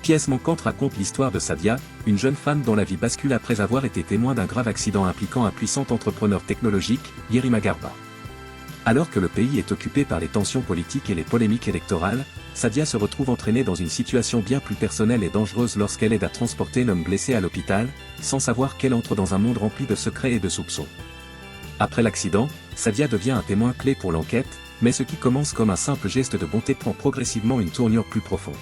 Pièce manquante raconte l'histoire de Sadia, une jeune femme dont la vie bascule après avoir été témoin d'un grave accident impliquant un puissant entrepreneur technologique, Yerima Garba. Alors que le pays est occupé par les tensions politiques et les polémiques électorales, Sadia se retrouve entraînée dans une situation bien plus personnelle et dangereuse lorsqu'elle aide à transporter l'homme blessé à l'hôpital, sans savoir qu'elle entre dans un monde rempli de secrets et de soupçons. Après l'accident, Sadia devient un témoin clé pour l'enquête, mais ce qui commence comme un simple geste de bonté prend progressivement une tournure plus profonde.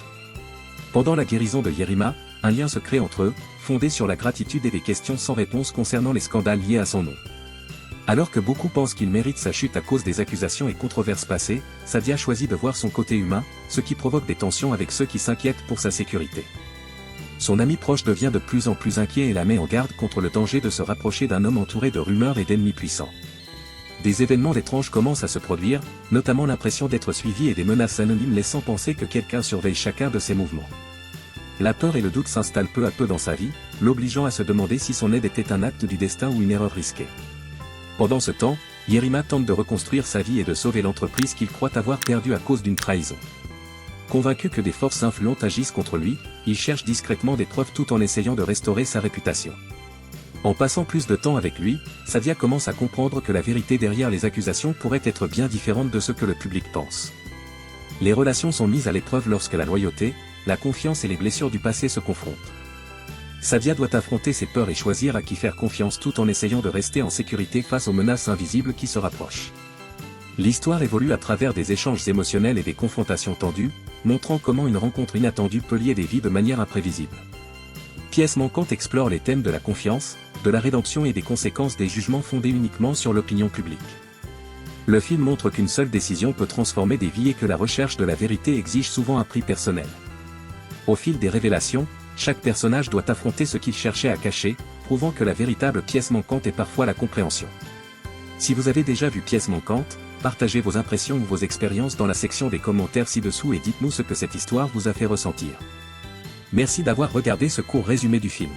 Pendant la guérison de Yerima, un lien se crée entre eux, fondé sur la gratitude et des questions sans réponse concernant les scandales liés à son nom. Alors que beaucoup pensent qu'il mérite sa chute à cause des accusations et controverses passées, Sadia choisit de voir son côté humain, ce qui provoque des tensions avec ceux qui s'inquiètent pour sa sécurité. Son ami proche devient de plus en plus inquiet et la met en garde contre le danger de se rapprocher d'un homme entouré de rumeurs et d'ennemis puissants. Des événements étranges commencent à se produire, notamment l'impression d'être suivi et des menaces anonymes laissant penser que quelqu'un surveille chacun de ses mouvements. La peur et le doute s'installent peu à peu dans sa vie, l'obligeant à se demander si son aide était un acte du destin ou une erreur risquée. Pendant ce temps, Yerima tente de reconstruire sa vie et de sauver l'entreprise qu'il croit avoir perdue à cause d'une trahison. Convaincu que des forces influentes agissent contre lui, il cherche discrètement des preuves tout en essayant de restaurer sa réputation. En passant plus de temps avec lui, Sadia commence à comprendre que la vérité derrière les accusations pourrait être bien différente de ce que le public pense. Les relations sont mises à l'épreuve lorsque la loyauté, la confiance et les blessures du passé se confrontent. Sadia doit affronter ses peurs et choisir à qui faire confiance tout en essayant de rester en sécurité face aux menaces invisibles qui se rapprochent. L'histoire évolue à travers des échanges émotionnels et des confrontations tendues, montrant comment une rencontre inattendue peut lier des vies de manière imprévisible. Pièce manquante explore les thèmes de la confiance, de la rédemption et des conséquences des jugements fondés uniquement sur l'opinion publique. Le film montre qu'une seule décision peut transformer des vies et que la recherche de la vérité exige souvent un prix personnel. Au fil des révélations, chaque personnage doit affronter ce qu'il cherchait à cacher, prouvant que la véritable pièce manquante est parfois la compréhension. Si vous avez déjà vu Pièce manquante, partagez vos impressions ou vos expériences dans la section des commentaires ci-dessous et dites-nous ce que cette histoire vous a fait ressentir. Merci d'avoir regardé ce court résumé du film.